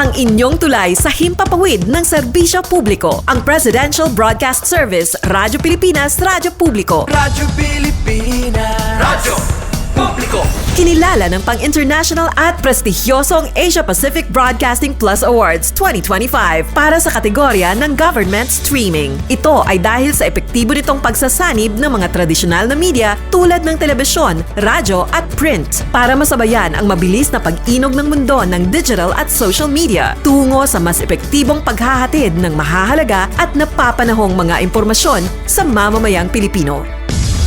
ang inyong tulay sa himpapawid ng serbisyo publiko. Ang Presidential Broadcast Service, Radyo Pilipinas, Radyo Publiko. Radyo Pilipinas. Radyo Publiko. Kinilala ng pang-international at prestigyosong Asia Pacific Broadcasting Plus Awards 2025 para sa kategorya ng Government Streaming. Ito ay dahil sa epektibo nitong pagsasanib ng mga tradisyonal na media tulad ng telebisyon, radyo at print para masabayan ang mabilis na pag-inog ng mundo ng digital at social media tungo sa mas epektibong paghahatid ng mahahalaga at napapanahong mga impormasyon sa mamamayang Pilipino.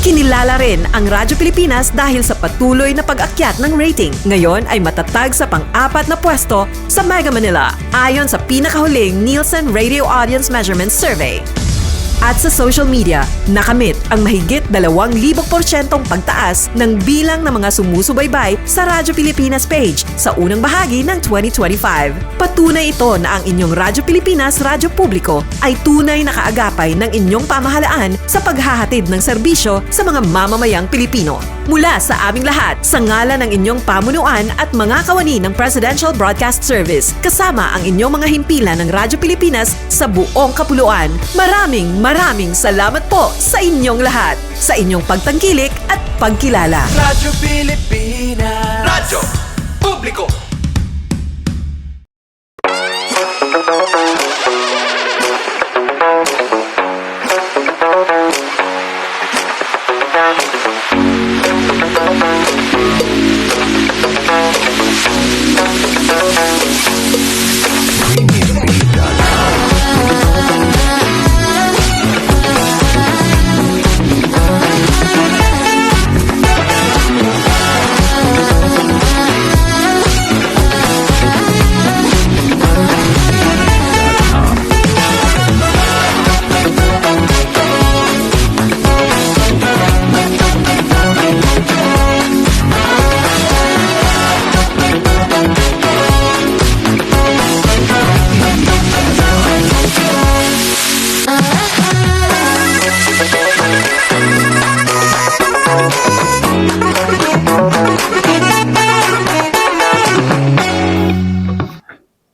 Kinilala rin ang Radyo Pilipinas dahil sa patuloy na pag-akyat ng rating. Ngayon ay matatag sa pang-4 na pwesto sa Mega Manila ayon sa pinakahuling Nielsen Radio Audience Measurement Survey. At sa social media, nakamit ang mahigit 2,000% pagtaas ng bilang ng mga sumusubaybay sa Radyo Pilipinas page sa unang bahagi ng 2025. Patunay ito na ang inyong Radyo Pilipinas, Radyo Publiko ay tunay na kaagapay ng inyong pamahalaan sa paghahatid ng serbisyo sa mga mamamayang Pilipino. Mula sa aming lahat, sa ngalan ng inyong pamunuan at mga kawani ng Presidential Broadcast Service, kasama ang inyong mga himpilan ng Radyo Pilipinas sa buong kapuluan, maraming salamat po sa inyong lahat, sa inyong pagtangkilik at pagkilala. Radyo Pilipinas. Radyo Publiko.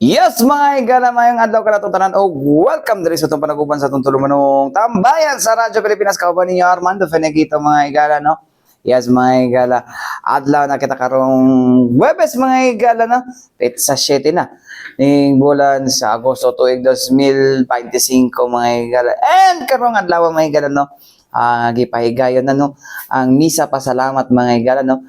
Yes, mga igala, mayong adlaw ka na itong tanan. Welcome diri sa itong panaguban sa itong tulumanong tambayan sa Radyo Pilipinas. Kauban ninyo Armando Fenegito, mga igala, no? Yes, mga igala. Adlaw na kita karong Webes, mga igala, no? Sa 7 na. Ning bulan sa Agosto tuig 2025, mga igala. And karong adlaw, mga igala, no? Gipahigayon na, no? Ang misa pasalamat, mga igala, no?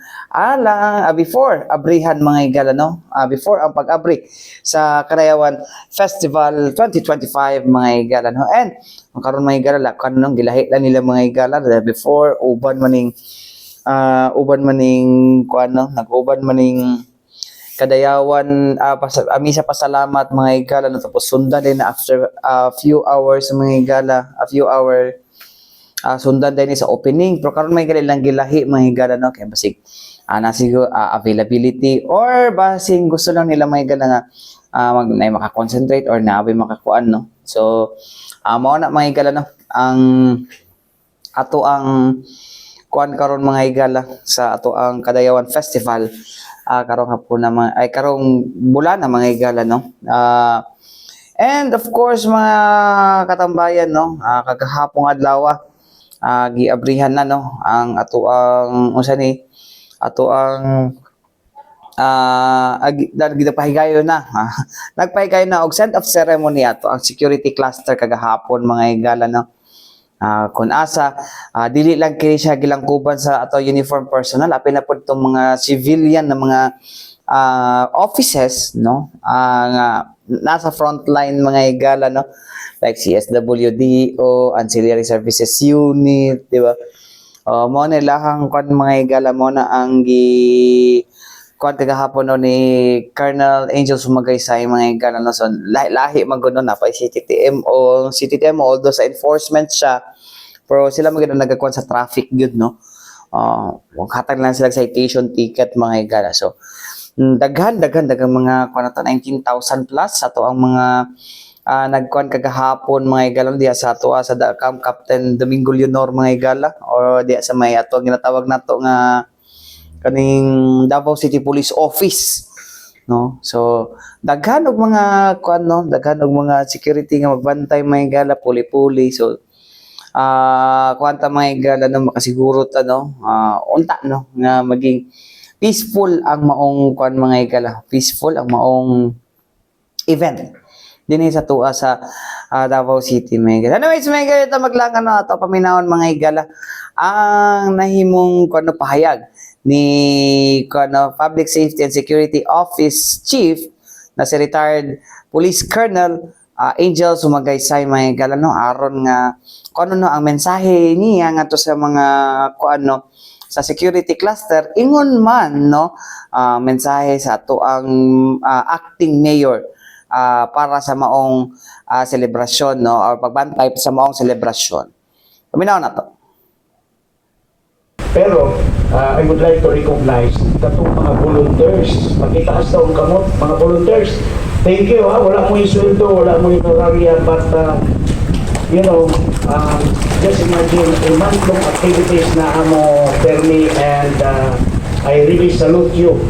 Before abrihan, mga igala, no? Before ang pag-abri sa Karayawan Festival 2025, mga igala, no? And karon, mga igala, kanang gilahi lang nila, mga igala, before uban maning nag-uban maning Kadayawan misa pasalamat, mga igala, no? Tapos sundan din after a few hours, mga igala, sundan din sa opening. Pero karon may lang gilahi, mga higala, no? Kaya basig nasigo availability or basing gusto lang nila, mga higala, nga makakonsentrate or naabay makakuan, no? So mao na, mga higala, no? Ang ato ang kuan karon, mga higala, sa ato ang Kadayawan Festival karong hapon na karong bulan na, mga higala, no? And of course, mga katambayan, no? Kagahapong adlaw giabrihan na, no, ang ato ang gipahigayon na nagpahigayon na og send off ceremony ato ang security cluster kagahapon, mga higala, no. Kun asa dili lang kini siya gilangkuban sa ato uniform personnel, apil na pud tong mga civilian na mga offices, no, nga nasa frontline, mga higala, no, like CSWDO, Ancillary Services Unit, di ba? Mo na lahang kwan, mga higala, mo na ang kwan kagahapon, no, ni Colonel Angel Sumagaysay, mga higala, no. So lahi maguno na pa CTTMO, although sa enforcement siya, pero sila maganda nagakwan sa traffic good, no. Hatag lang sila citation ticket, mga higala. So daghan mga kwan nato 19,000 plus ato ang mga nagkuan kagahapon, mga higala, diya sa ato sa Captain Domingo Leonor, mga higala, or diya sa may ato ginatawag nato nga kaning Davao City Police Office. no? So daghan og mga kuan no, daghan og mga security nga magbantay mga higala, puli-puli. So kuanta mga higala no, makasiguro ta no, unta no nga maging peaceful ang maong kuan mga higala, peaceful ang maong event dinhi sa tuwa sa Davao City mga higala. Anyways mga higala, ito maglangan na ato paminawon mga higala ang nahimong kuan no, pahayag ni kuan no, Public Safety and Security Office Chief na si retired Police Colonel Angel Sumagaysay mga higala no, aron nga kuan no ang mensahe niya ngadto sa mga kuan no, sa security cluster ingon man no, mensahe sa ato ang acting mayor para sa maong selebrasyon no, or pagbantay sa maong selebrasyon. Paminaw na to. Pero I would like to recognize katong mga volunteers. Magitaas daw ang kamot, mga volunteers. Thank you ha. Wala mo isweldo, wala mo honoraria, but you know, just imagine a month-long activities na amo permi, and I really salute you.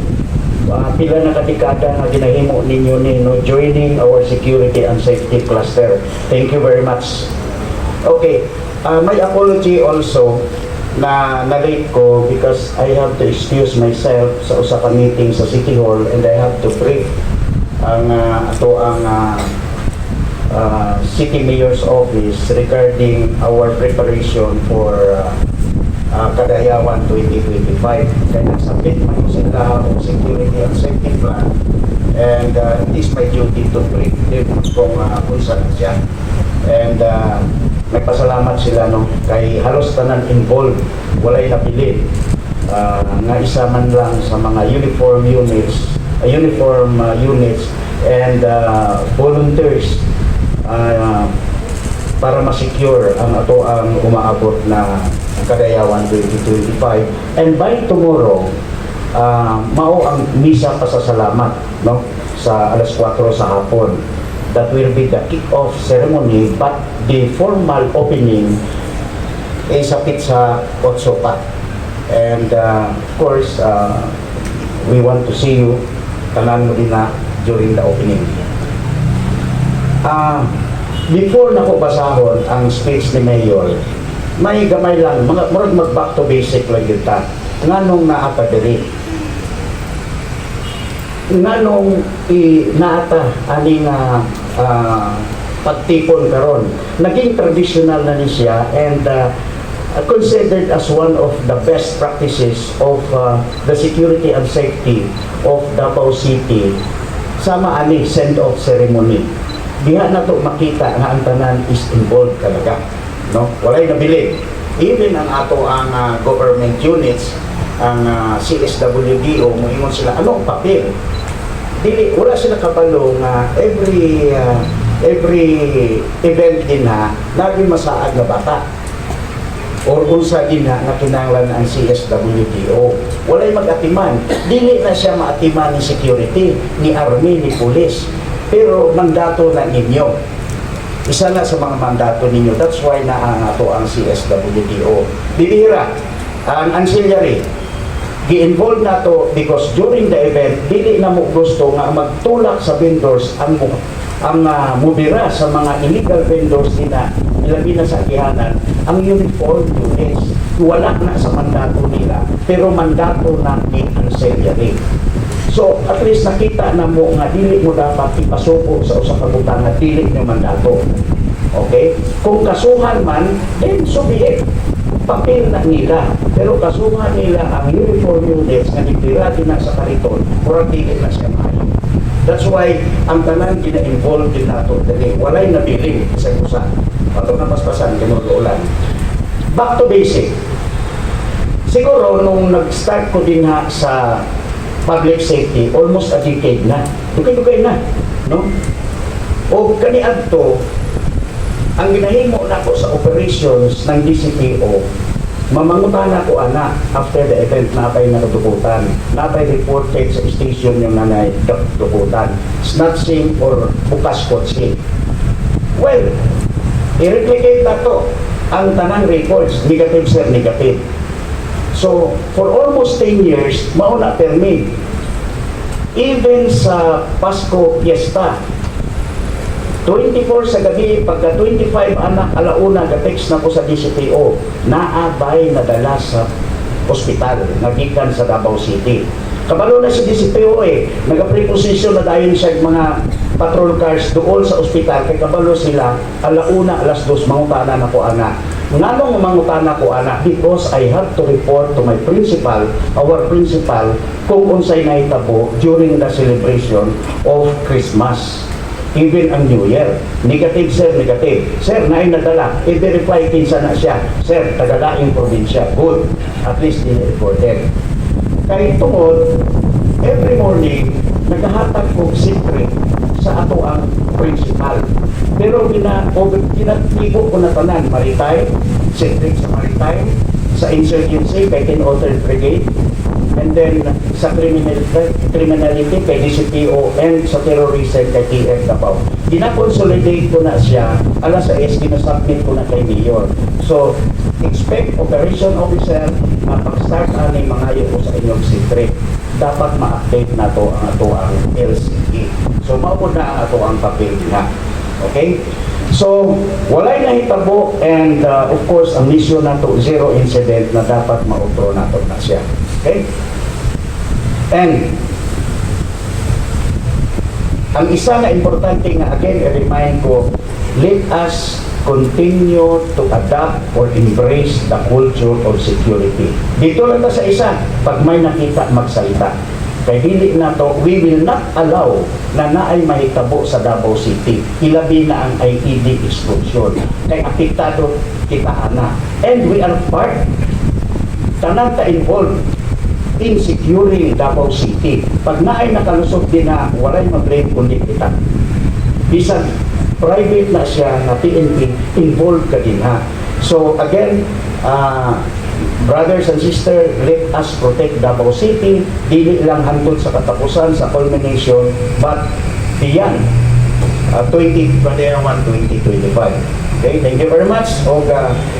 Pila na katikada na ginahimo ninyo ni no, joining our security and safety cluster. Thank you very much. Okay, my apology also na na-late ko because I have to excuse myself sa usa ka meeting sa City Hall, and I have to brief ang ato ang City Mayor's Office regarding our preparation for Kadayawan 2025. Kaya nagsabit man ko sila ang security and safety plan, and it is my duty to brief them kung saan siya. And nagpasalamat sila no, kay halos tanan involved, walay napili nga isa man lang sa mga uniform units and volunteers para ma-secure ang ato ang umaabot na Kadayawan 2025. And by tomorrow, mao ang misa pasasalamat no, sa alas 4 sa hapon. That will be the kick-off ceremony, but the formal opening ay sapit sa 8 pa. And of course, we want to see you tanan mo din na during the opening. Before na ko basahon ang speech ni Mayor, may gamay lang, murag mag-back to basic lang yun ta. Nganong naata diri? Nganong naata aning pagtipon karon? Naging traditional na ni siya, and considered as one of the best practices of the security and safety of Davao City. Sama ani send-off ceremony. Diha na to makita nga ang tanan is involved talaga. No? Walay nabili. Even ang ato ang government units, ang CSWDO, moingon sila, ano ang papel? Dili, wala sila kabalo nga every event din na naging masaag na bata. Or unsa din na kinahanglan ang CSWDO. Walay mag-atiman. Dili na siya maatiman ni security, ni army, ni police. Pero mandato na ninyo. Isa na sa mga mandato ninyo. That's why ato ang CSWDO. Bibihira, ang ancillary, gi-involve na to because during the event, dili na mo gusto nga magtulak sa vendors ang mubira sa mga illegal vendors nila, ilabi na sa agihanan, ang uniform units. Wala na sa mandato nila, pero mandato na ni ancillary. So, at least nakita na mo nga dili mo dapat ipasuko sa usang pagutang na dili nyo mandato. Okay? Kung kasuhan man, then so be it. Papel na nila. Pero kasuhan nila ang uniform units na nitira din na sa kariton, murag dili na siya maayo. That's why, ang tanan gina-involve din nato dali. Walay nabiling sa usan. Patong na paspasan, kinululan. Back to basic. Siguro, nung nag-start ko din ha sa public safety, almost a decade na. Dugay-dugay na. No? O kaniadto, ang ginahimo na ko sa operations ng DCPO, mamangutan na ko anak after the event na pa'y natutukutan. Na pa'y reported sa station yung nanay tukutan. Snatching or bukas kotse. Well, i-replicate na to. Ang tanang records, negative sir, negative. So, for almost 10 years, mauna permit. Even sa Pasko Fiesta, 24 sa gabi, pagka 25 anak alauna, ga-text na ko sa DCPO, naabay nadala sa ospital, nagikan sa Davao City. Kabalo na si DCPO nag-preposition na dahil siya mga patrol cars doon sa ospital, kay kabalo sila, alauna, alas 2, mangutana na ko ana. Nganong mangutana ko ana? Because I have to report to my principal, our principal, kung unsay nahitabo during the celebration of Christmas. Even ang New Year. Negative, sir, negative. Sir, naay nadala. I-verify kinsa na siya. Sir, tagalaing probinsya. Good. At least in-reported. Kaya tungod, every morning, naghahatag ko secret sa ato ang principal. Pero ginatibo ko na tanan, maritime, secret sa maritime, sa insurgency, kay 10th Brigade, and then sa criminality kay DCPO, and sa terrorism kay TF Davao. Gina-consolidate ko na siya, alas sa ginasubmit ko na kay Mayor. So, expect operation officer na pag-start ani mangayo ko sa inyong secret. Dapat ma-update na to ang ato ang LCE. So, maupod na ang ato ang papel nga. Okay? So, walay nahitabo, and of course, ang mission na to, zero incident na dapat mautro na to na siya. Okay? And ang isa na importante nga, again, i-remind ko, let us continue to adapt or embrace the culture of security. Dito lang sa isa, pag may nakita, magsalita. Kaya dili na to, we will not allow na naay mahitabo sa Davao City. Ilabi na ang IED explosion. Kaya apektado kita ana. And we are part, tanan ta involved in securing Davao City. Pag naay nakalusot din na walay mag-blame kundi kita. Bisag private na siya na PNP, involved ka din ha. So again, brothers and sisters, let us protect Davao City. Dili lang hantod sa katapusan, sa culmination, but beyond 2025. Okay, thank you very much. O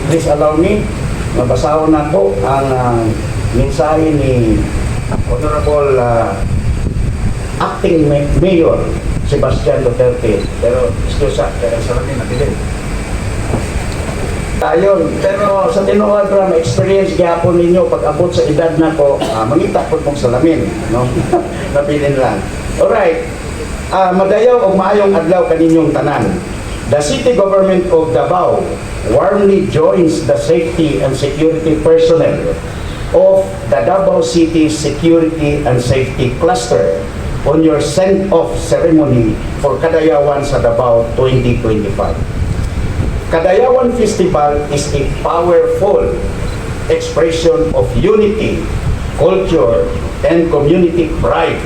please allow me, mabasahon na po ang mensahe ni Honorable Acting Mayor Sebastian Duterte. Pero excuse sa salamin na bilin. Tayon, pero sa tinuod ra ma-experience gyapon ninyo pag abot sa edad na ko, mangita po mong salamin, no? Nabilin lang. Alright. Madayaw og maayong adlaw kaninyong tanan. The city government of Davao warmly joins the safety and security personnel of the Davao City Security and Safety Cluster on your send-off ceremony for Kadayawan sa Davao 2025. Kadayawan Festival is a powerful expression of unity, culture, and community pride.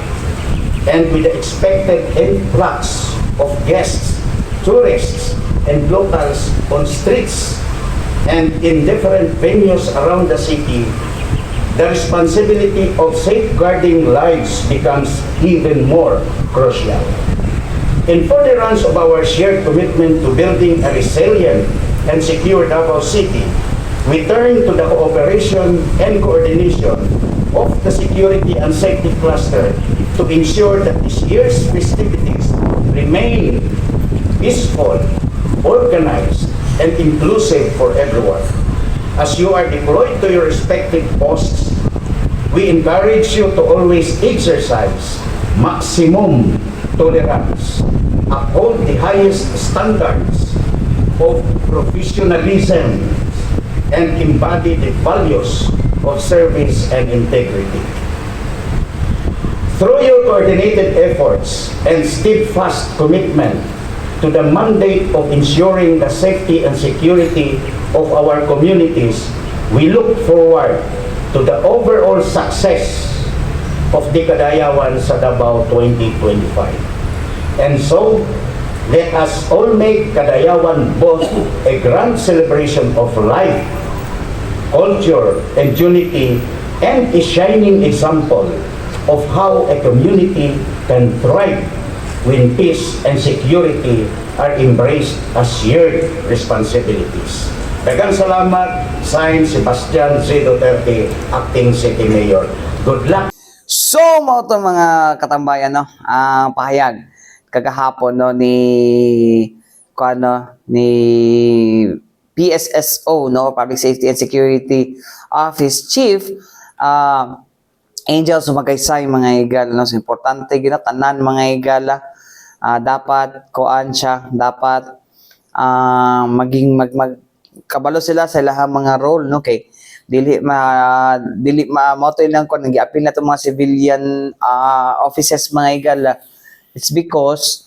And with the expected influx of guests, tourists, and locals on streets and in different venues around the city, the responsibility of safeguarding lives becomes even more crucial. In furtherance of our shared commitment to building a resilient and secure Davao City, we turn to the cooperation and coordination of the Security and Safety Cluster to ensure that this year's festivities remain peaceful, organized, and inclusive for everyone. As you are deployed to your respective posts, we encourage you to always exercise maximum tolerance, uphold the highest standards of professionalism, and embody the values of service and integrity. Through your coordinated efforts and steadfast commitment to the mandate of ensuring the safety and security of our communities, we look forward to the overall success of the Kadayawan sa Davao 2025. And so, let us all make Kadayawan both a grand celebration of life, culture, and unity, and a shining example of how a community can thrive when peace and security are embraced as shared responsibilities. Daghang salamat, signed Sebastian Z. Duterte, Acting City Mayor. Good luck. So, mo to mga katambayan, no? Ang pahayag kagahapon no ni PSSO, no, Public Safety and Security Office Chief Angel Sumagaysay, mga igala, no? So, importante ginatanan, mga igala. Dapat kuan siya, dapat maging kabalo sila sa ilahang mga role, no, kay dili mo to ilang kon nagiapil na tong mga civilian offices, mga igala. It's because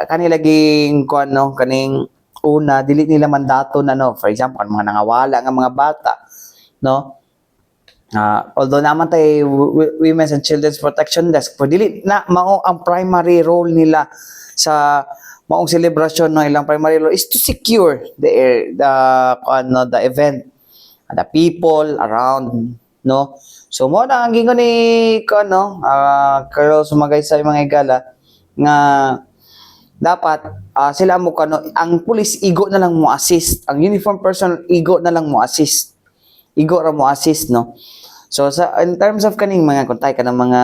kanila ging kuan, no, kaning una dili nila mandato na, no, for example mga nangawala nga mga bata, no. Although naman tay Women's and Children's Protection Desk, pero dili na mao ang primary role nila sa maong celebration, no. Ilang primary role is to secure the event, the people around, no. So mo na ang gingon ni Colonel Sumagaysay, mga igala, nga dapat sila mo ang police igo na lang mo assist, ang uniform person igo na lang mo assist, no. So in terms of kaning mga kontay kanang mga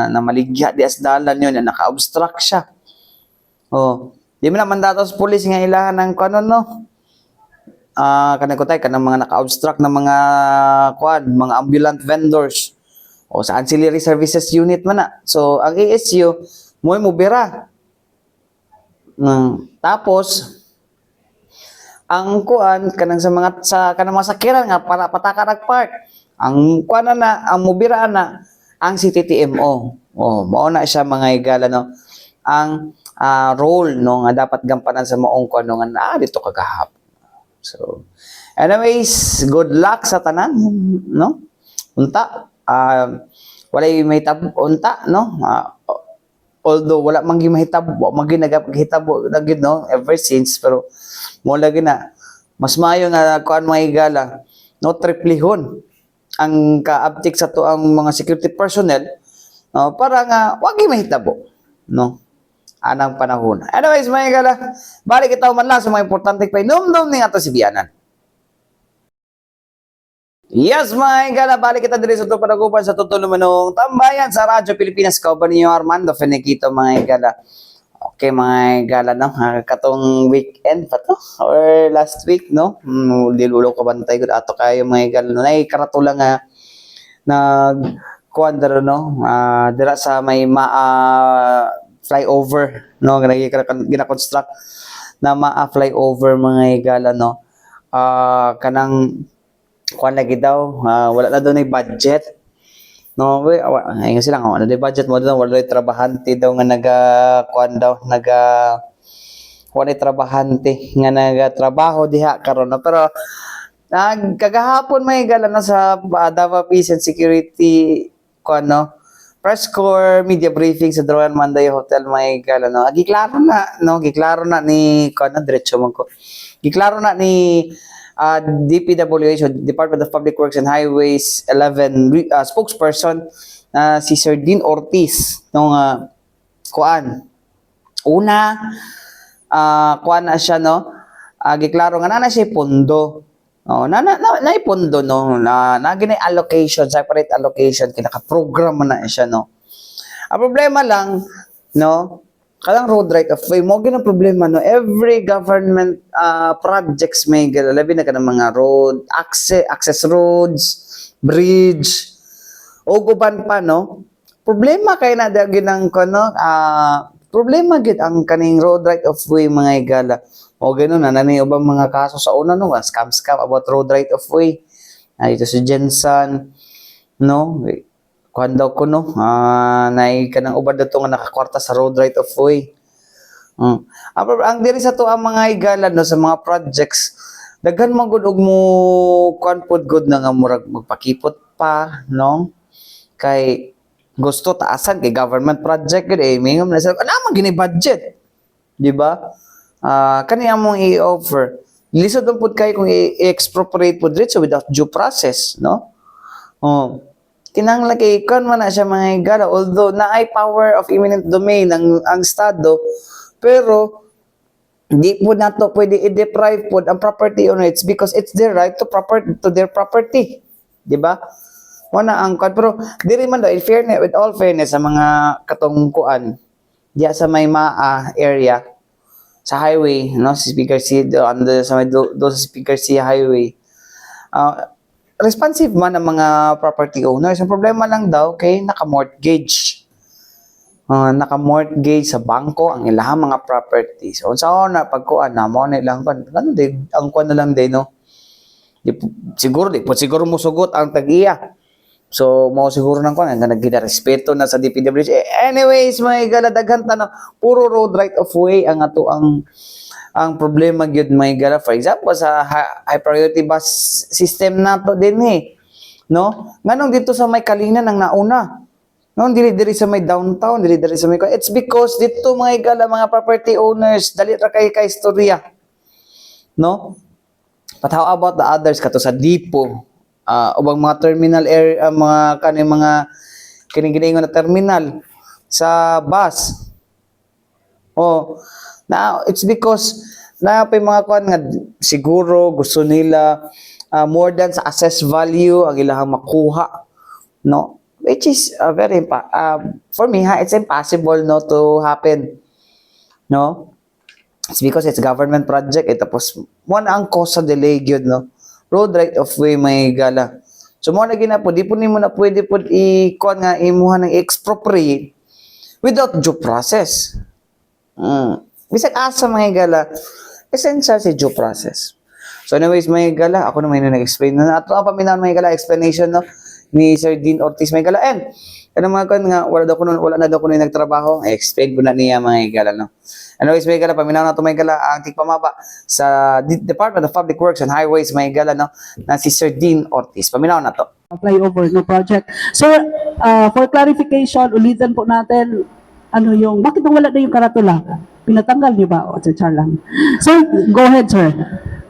na maligya di asdalan yun na naka-obstruct siya. Di man mandato sa police nga ilahan ng no. Kanang kontay kanang mga naka-obstruct na mga mga ambulant vendors o sa ancillary services unit man na. So ang ASU mo bira. Tapos ang kanang sa kanang mga sakyanan nga para pataka nagpark. Ang ang mubira na ang CTTMO. Mao na siya, mga igala, no. Ang role, no, nga dapat gampanan sa maong nga dito kagahap. So anyways, good luck sa tanan, no. Unta walay mahitabo unta, no. Although wala man gyud mahitabo, nagahitabo na gyud, no, ever since, pero mo lagi na mas maayo nga mga igala, no, triplihon ang kaabtik sa to ang mga security personnel, para nga wag mahitabo, no, anang panahon. Anyways, mga igala, balik itaw man lang sa mga importante pa inomdom ning ato si Bianan. Yes, mga igala, balik kita diri sa to panagupan sa tutulo manong tambayan sa Radyo Pilipinas. Kauban niyo Armando Feniquito, mga igala. Okay, mga igala, no, katong weekend pa to or last week, no, dilulo ko bantay gud ato kayo, mga igala, no, nay karatula nga nag no, dira sa may flyover, no, gina-construct na flyover, mga igala, no. Kanang lagi daw, wala na daw na budget, no. Ay nga sila nga wala na budget mo daw, wala na trabahante daw nga wala trabahante nga nagatrabaho diha karon, no. Pero kagahapon, mga igala, no, sa Davao Peace and Security press corps media briefing sa Royal Manday Hotel, mga igala, no. Giklaro na ni diretso man ko. Giklaro na ni DPWH, Department of Public Works and Highways 11 spokesperson si Sir Dean Ortiz, nung na siya, no. Giklaro nga na siya pondo, na pondo, no, na ginay allocation, separate allocation, kinaka-program na siya, no. Ang problema lang, no, kalang road right of way mo gina problema, no. Every government projects may labi na kanang mga road access roads, bridge o guban pa, no. Problema kay na ginang problema gid ang kaning road right of way, mga igala. O gano'n na ubang mga kaso sa una, no, scam about road right of way. Ito si Jensen, no, kuhan daw ko, no, kanang ubad na ito nga nakakwarta sa road right of way. Ang diri sa to ang mga igala, no, sa mga projects, daghan magud og mo kuhan pod good na nga murag magpakipot pa, no, kay gusto taasan kay government project gud mingom na sa man gini budget, di ba? Kani among i-offer lisod ang pud kay kung i-expropriate pod dito without due process, no. Kinahanglan kay kon man na siya, mga igala, although na ay power of eminent domain ang estado, pero di po nato pwede i-deprive po ang property owners because it's their right to their property, di ba? Wala ang kwan. Pero, diri man daw, in fairness, with all fairness, sa mga katungkuan, diya sa may maa area, sa highway, no, sa Speaker C, sa may do sa Speaker C highway, responsive man ang mga property owners. Ang problema lang daw, kay naka-mortgage. Naka-mortgage sa bangko ang ilahang mga properties. So, sa na, pagkuan na, mo na ilang kwan, ano, ang kwan na lang din, no? Siguro mo sugot ang tag-iya. So, mo siguro ng kwan, na nagkina-respeto na sa DPWH. Anyways, may galadaghan tanong, puro road right of way ang ato ang problema gyud may gala. For example, sa high priority bus system nato din no? Nganong dito sa may Kalinan ang nauna? No, diri sa may downtown, diri sa may, it's because dito mga igala, mga property owners, dali ra kay istorya. No? But how about the others kato sa Dipo? Ubang mga terminal area, mga kining-giningon na terminal sa bus. Now, it's because na pa mga kuan nga siguro gusto nila more than sa assessed value ang ilahang makuha, no? Which is for me it's impossible no to happen, no? It's because it's government project tapos mo na ang cause sa delay gyud, no? Road right of way may gala. So mo na ginapo, di po nimo na pwede pud i-kuan nga imuha ng expropriate without due process. Bisag asa mga gala, essential si due process. So anyways, mga gala, ako na may nag-explain na ato ang paminaw mga gala explanation no ni Sir Dean Ortiz mga gala. And ano mga kan nga wala na daw kuno nagtrabaho, explain ko na niya mga gala no. Anyways, mga gala, paminaw na to mga gala ang tigpamaba sa Department of Public Works and Highways mga gala no na si Sir Dean Ortiz. Paminaw na to. Flyover no project. So for clarification, ulitin po natin ano yung bakit wala na yung karatula? Pinatanggal niyo ba? O char lang. So go ahead, sir.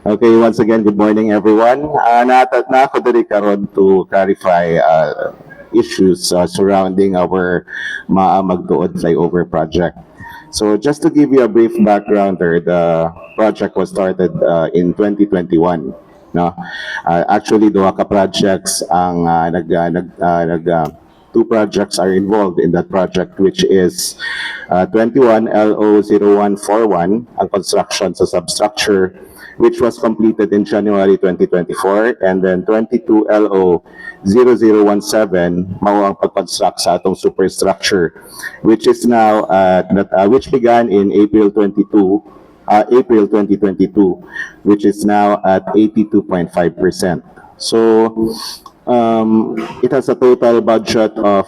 Okay, once again, good morning everyone. Na ako diri karon to clarify issues surrounding our Magtuod flyover project. So just to give you a brief background there, the project was started in 2021. No, actually, duha ka projects ang two projects are involved in that project, which is 21 LO0141, ang construction sa substructure, which was completed in January 2024, and then 22 LO0017, mao ang pag-construct sa atong superstructure, which is now which began in April 2022, which is now at 82.5%. So it has a total budget of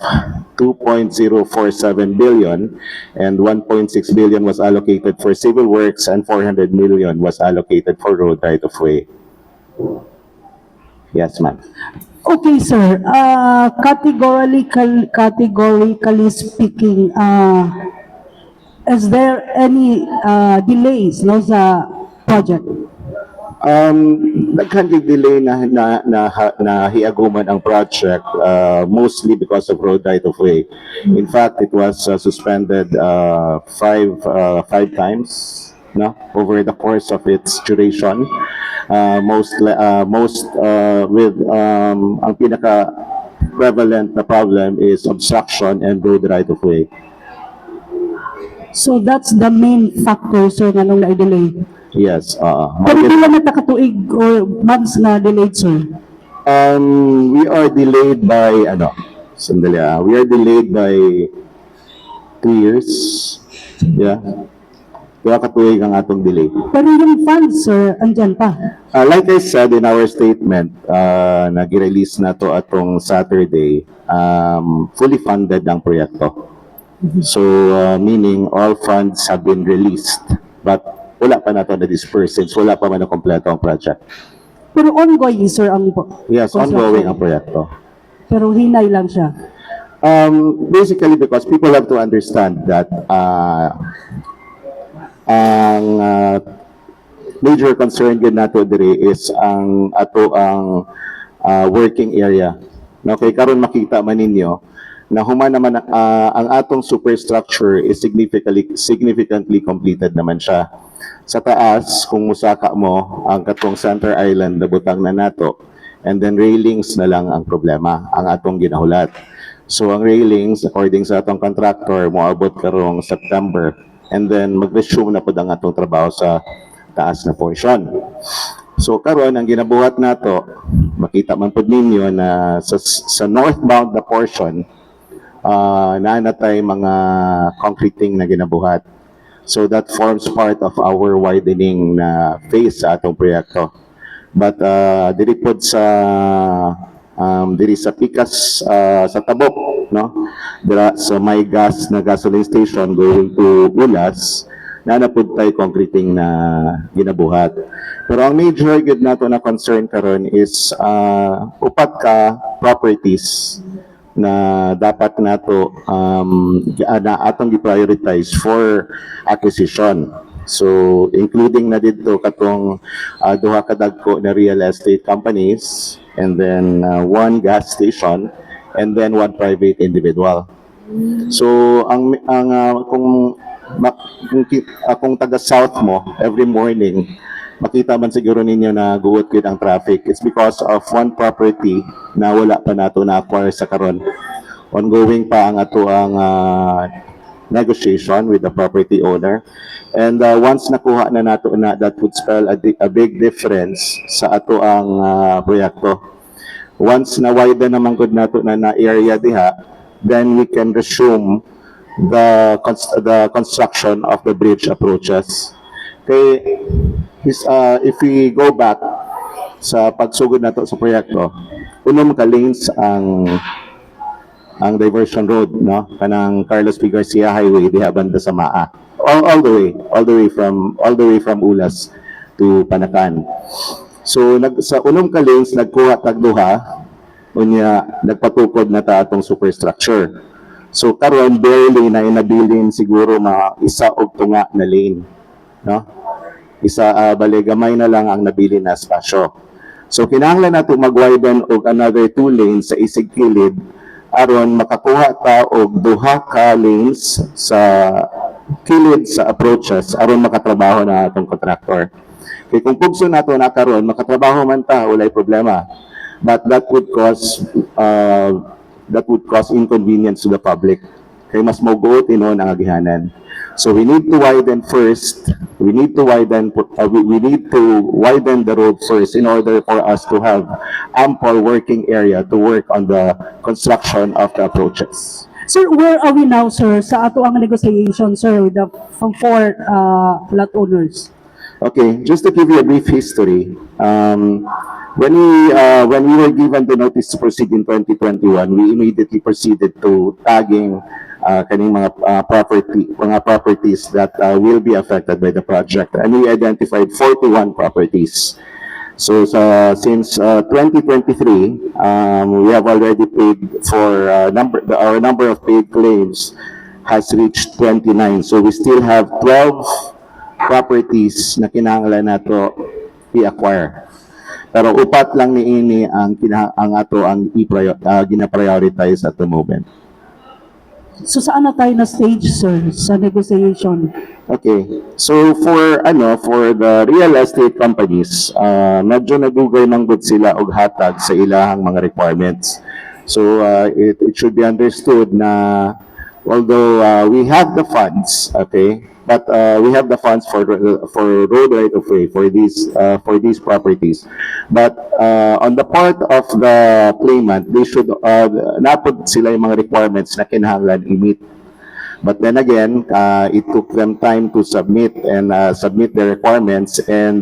2.047 billion, and 1.6 billion was allocated for civil works and 400 million was allocated for road right of way. Yes, ma'am. Okay, sir. Categorically speaking, is there any delays no sa project? Daghan yung delay na hiaguman ang project, mostly because of road right of way. In fact, it was suspended five times, no, over the course of its duration. Most with ang pinaka prevalent na problem is obstruction and road right of way. So that's the main factor, sir, nga nung na-delay. Yes. Pero hindi lang natakatuig or months na delayed, sir? We are delayed by, we are delayed by 2 years. Yeah. Kaya katuig ang atong delay. Pero yung funds, sir, andyan pa. Like I said in our statement, nag-release na to atong Saturday, fully funded ang proyekto. So, meaning all funds have been released. But wala pa na ito na-disperse since wala pa man na kompleto ang project. Pero ongoing, sir, ang Yes, ongoing ang proyekto. Pero hinay lang siya. Basically because people have to understand that ang major concern gid nato diri is ang working area. Okay, karon makita man ninyo na human naman ang atong superstructure is significantly completed naman siya. Sa taas, kung musaka mo, ang katong Center Island na butang na nato, and then railings na lang ang problema ang atong ginahulat. So ang railings, according sa atong contractor, moabot karong September, and then mag-resume na po ang atong trabaho sa taas na portion. So karon ang ginabuhat nato, makita man pud ninyo na sa northbound na portion, naanatay mga concreting na ginabuhat. So that forms part of our widening na phase sa atong proyekto. But diri pod sa diri sa Pikas sa Tabok, no? Dira sa may gas na gasoline station going to Ulas, na pud tay concreting na ginabuhat. Pero ang major gid nato na concern karon is upat ka properties na dapat nato na atong gi-prioritize for acquisition. So including na dito katong duha ka dagko na real estate companies, and then one gas station, and then one private individual. So kung taga south mo every morning, makita man siguro ninyo na guot gid ang traffic. It's because of one property na wala pa nato na acquire sa karon. Ongoing pa ang ato ang negotiation with the property owner, and once nakuha na nato na, that would spell a big difference sa ato ang proyekto. Once na widen naman gud nato na area diha, then we can resume the construction of the bridge approaches. Okay, if we go back sa pagsugod nato sa proyekto, unom ka lanes ang diversion road, no, kanang Carlos P. Garcia Highway diha banda sa Maa, all the way from Ulas to Panakan. So sa unom ka lanes nagkuha tag duha, unya nagpatukod na ta atong superstructure. So karon barely na inabilin siguro mga isa og tunga na lane, no? Bali gamay na lang ang nabili na espasyo. So kinahanglan nato mag-widen og another 2 lanes sa isig kilid aron makakuha ta og duha ka lanes sa kilid sa approaches aron makatrabaho na atong contractor. Kay kung pugso nato na karon makatrabaho man ta, walay problema. But that would cause inconvenience to the public. Kay mas maugot inon ang agihanan. So we need to widen first. We need to widen the road first in order for us to have ample working area to work on the construction of the approaches. Sir, where are we now, sir, sa ato ang negotiation, sir, with the from 4 lot owners? Okay, just to give you a brief history, when we were given the notice to proceed in 2021, we immediately proceeded to tagging kaning mga properties that will be affected by the project, and we identified 41 properties. So since 2023, we have already paid for our number of paid claims has reached 29. So we still have 12 properties na kinahanglan nato i-acquire. Pero upat lang niini ang gina-prioritize at the moment. So saan na tayo na stage, sir, sa negotiation? Okay. So for the real estate companies, medyo nagugay man gud sila og hatag sa ilahang mga requirements. So it should be understood na although we have the funds, okay, but we have the funds for road right of way for these properties. But on the part of the claimant, they should napod sila yung mga requirements na kinahanglan i-meet. But then again, it took them time to submit their requirements, and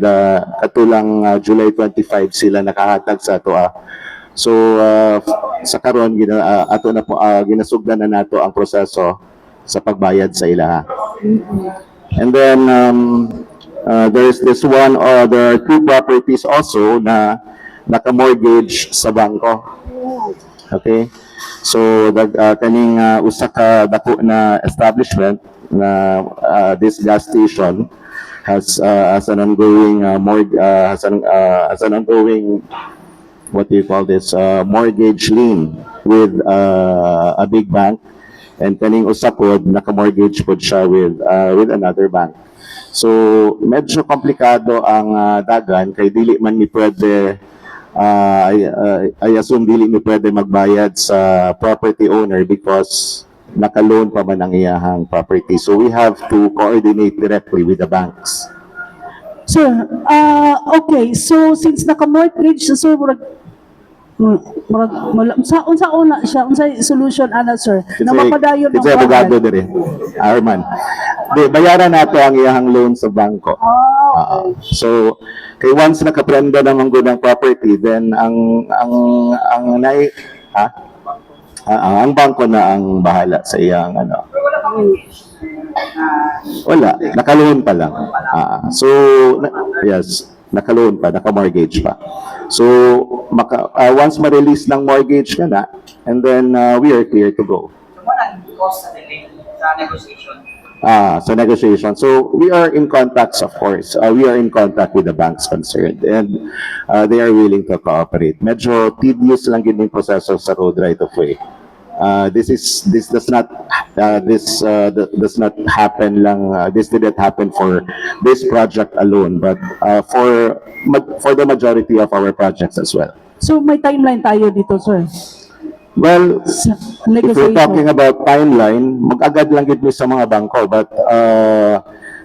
katulang July 25 sila nakahatag sa ato. So sa karon ginasugdan na nato ang proseso sa pagbayad sa ilaha. And then there's this one, there are 2 properties also na naka-mortgage sa bangko. Okay? So kaning usa ka dako na establishment na this gas station has an ongoing what do you call this, mortgage lien with a big bank, and kaning usa pod naka-mortgage pod siya with another bank. So medyo komplikado ang dagan kay dili man ni pwede I assume dili mi pwede magbayad sa property owner because naka-loan pa man ang iyahang property. So we have to coordinate directly with the banks. Sir, okay. So, since naka-mortgage, sir, unsa una siya, unsa solution ana, sir? Na mapadayon It's abogado dire, Arman. Di, bayaran nato ang iyahang loan sa bangko. So, kay once nakaprenda naman gud ang property, then ang bangko na ang bahala sa iyang ano. Wala, naka-loan pa lang. Yes, naka-loan pa, naka-mortgage pa. So, once ma-release ng mortgage ka na, and then we are clear to go. Sa negotiation. So, we are in contact, of course. We are in contact with the banks concerned, and they are willing to cooperate. Medyo tedious lang yun yung proseso sa road right of way. This does not happen lang. This didn't happen for this project alone, but for the majority of our projects as well. So, may timeline tayo dito, sir. Well, Sa if we're negotiation. talking about timeline, mag-agad lang gid mi sa mga bangko, but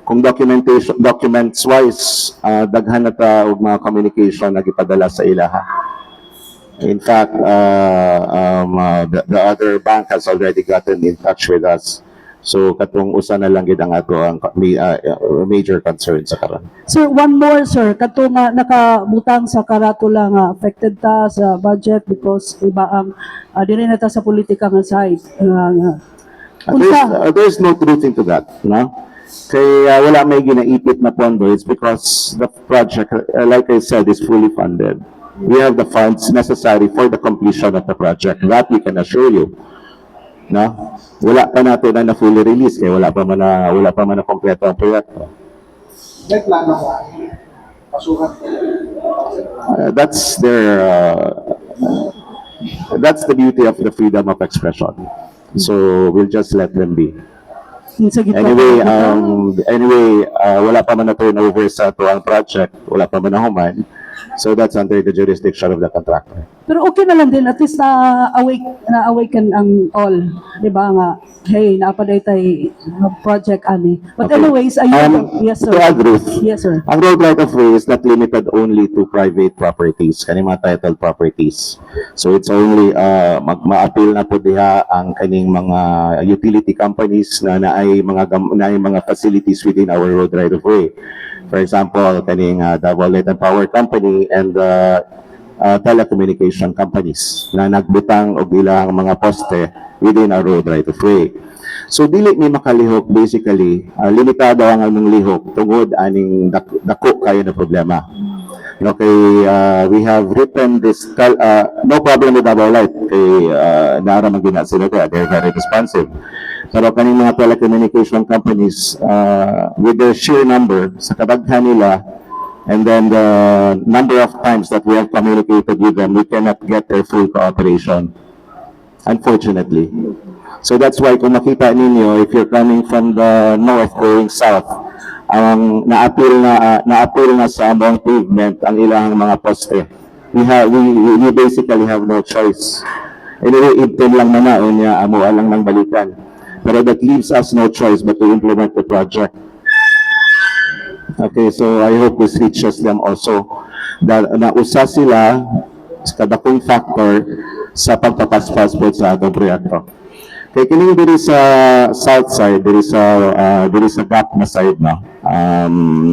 kung documents wise, daghan na ta og mga communication na gipadala sa ilaha. In fact, the other bank has already gotten in touch with us. So katong usa na lang gid ang ato ang major concern sa karon. Sir, one more, sir. Kato nga nakabutang sa karatula nga affected ta sa budget because iba ang dili na ta sa politika nga side. There's no truth into that, no? Kaya wala may ginaipit na pondo. It's because the project, like I said, is fully funded. We have the funds necessary for the completion of the project. That we can assure you. No? Wala pa natin na fully release kaya wala pa man na kompleto ang proyekto. May plano ko. Pasukan. That's the beauty of the freedom of expression. So we'll just let them be. Sa gitna Anyway, wala pa man na turnover sa tuwang project, wala pa man na human. So that's under the jurisdiction of the contractor. Pero okay na lang din, at least na-awaken ang all. Diba nga, hey, naapaday tayo project ani. But Okay. anyways, yes sir. To add, Ruth, Yes sir. ang road right of way is not limited only to private properties, kaning mga titled properties. So it's only ma-appeal na po diha ang kaning mga utility companies na naay mga facilities within our road right of way. For example, kaning Davao Light and Power Company and telecommunication companies na nagbutang og ilang mga poste within our road right of way. So dili ni makalihok, basically limitado ang among lihok tungod aning dako kayo na problema. Okay, we have written this no problem with Davao Light kay naramang gina sila they're very responsive. Pero kaning mga telecommunication companies with their sheer number sa kadaghan nila, and then the number of times that we have communicated with them, we cannot get their full cooperation, unfortunately. So that's why kung makita ninyo, if you're coming from the north going south, ang na-appeal na sa among pavement ang ilang mga poste. We basically have no choice. Anyway, ibtin lang na niya, amo lang ng balikan. Pero that leaves us no choice but to implement the project. Okay, so I hope this reaches them also. Nausa sila sa kadakong factor sa pagpapaspas po sa atong proyekto. Kaya kining diri sa south side, diri sa gap na side na,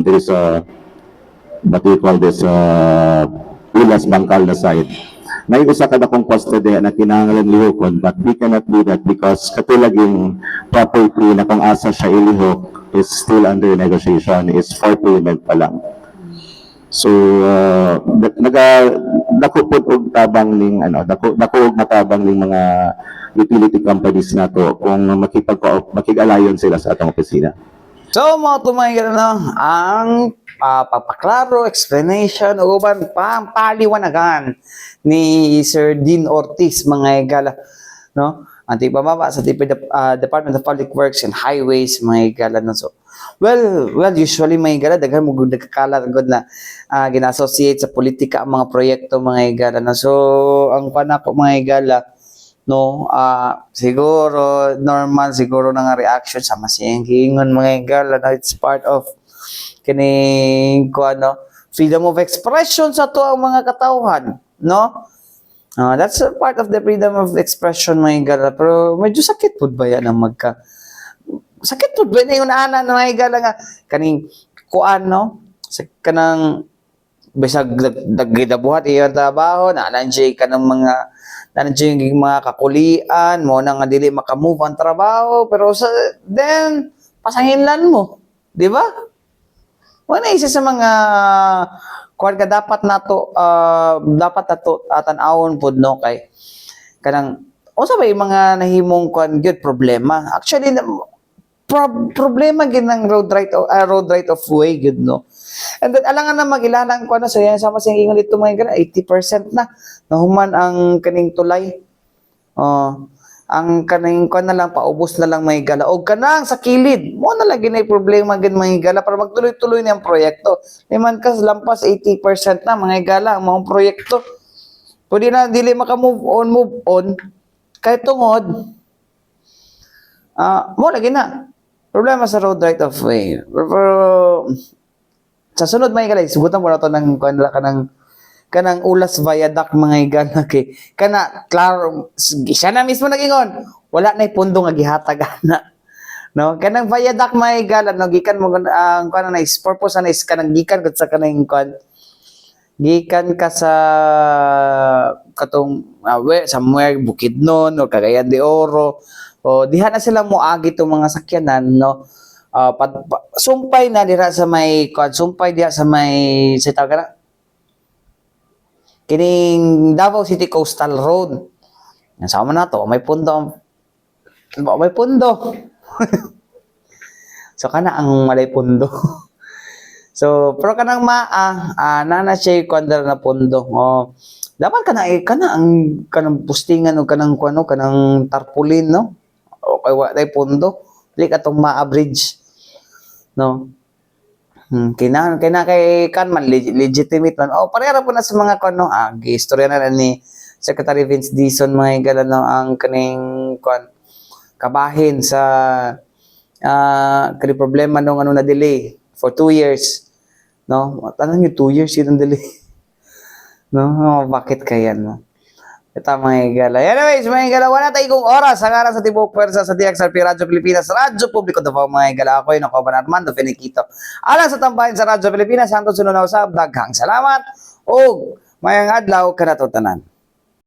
diri sa, what do you call this, Ulas Bangkal na side. May usa ka dakong poste diha na kinahanglan lihokon, but we cannot do that because katulaging property na kung asa siya ilihok is still under negotiation, is for payment pa lang. So dako pud og tabang ning dako og matabang ning mga utility companies nato kung makig-alayon sila sa atong opisina. So, mga tumayo ang papaklaro, explanation, o uban paliwanagan ni Sir Dean Ortiz, mga higala, no? Ang tigpababa sa Department of Public Works and Highways, mga higala, no? So, Well, usually mga higala, daghan mo gud nagkakalat gud na gina-associate sa politika ang mga proyekto mga higala. No? So, ang pana ko mga higala, no, siguro normal siguro na nga reaction sa masiyang giingon mga higala na it's part of kining freedom of expression sa to ang mga katawhan, no? That's a part of the freedom of expression mga higala, pero medyo sakit pud ba yan ang sakit pud ba na yung ana mga higala nga kaning no? Sa kanang bisag naggidabuhat iyang trabaho na nandiyan ka ng nandiyan yung mga kakulian mo na nga dili makamove ang trabaho, pero then pasanginlan mo, di ba? Wala isa sa mga kuwan ka dapat nato tan-awon pud no kay kanang unsa ba yung mga nahimong kuwan gyud problema. Actually problema gid ng road right of way gud no. And then alangan na magilalang kuwan so yan sama siyang ingon dito mga 80% na nahuman ang kaning tulay. Ang kaning kuan na lang paubos na lang mga higala og kanang sa kilid mo na lang ginay problema gid mga higala para magtuloy-tuloy na ang proyekto. Liman kas lampas 80% na mga higala ang mga proyekto. Pwede na dili move on kay tungod mo lagi na problema sa road right of way. Pero sa sunod mga higala sugutan mo na to ng kuan kanang ulas viaduct mga higala kay klaro siya na mismo nag-ingon wala na pundo nga gihatag ana no kanang viaduct mga higala no gikan mo ang kuan na is purpose na is kanang gikan kud sa kanang kuan gikan ka sa katong somewhere Bukidnon o Cagayan de Oro o diha na sila moagi tong mga sakyanan no sumpay na diha sa may kuan sumpay diha sa may sa tawag kining Davao City Coastal Road. Sama na to, may pundo. May pundo. So kana ang malay pundo. So pero kanang nana siya kwandar na pundo. Dapat kana ang kanang postingan o kanang kuno kanang tarpaulin no. O kay wa tay pundo. Dili ka tong ma-bridge. No. Kina kay kan man legitimate man parehara po na sa mga kuno giistorya na ni Secretary Vince Dizon mga higala no ang kaning kuan kabahin sa kani problema nung na delay for 2 years no tanan yung 2 years yun delay no bakit kaya no ito mga higala. Anyways, mga higala, wala tayong oras sa ngalan sa Tibok Pwersa sa DXRP Radyo Pilipinas, Radyo Publiko Davao mga higala. Ako yung Nakoban Armando Finiquito. Alang sa tambahin sa Radyo Pilipinas, hangtod sunod na usab, daghang salamat o mayang adlaw kanatutanan.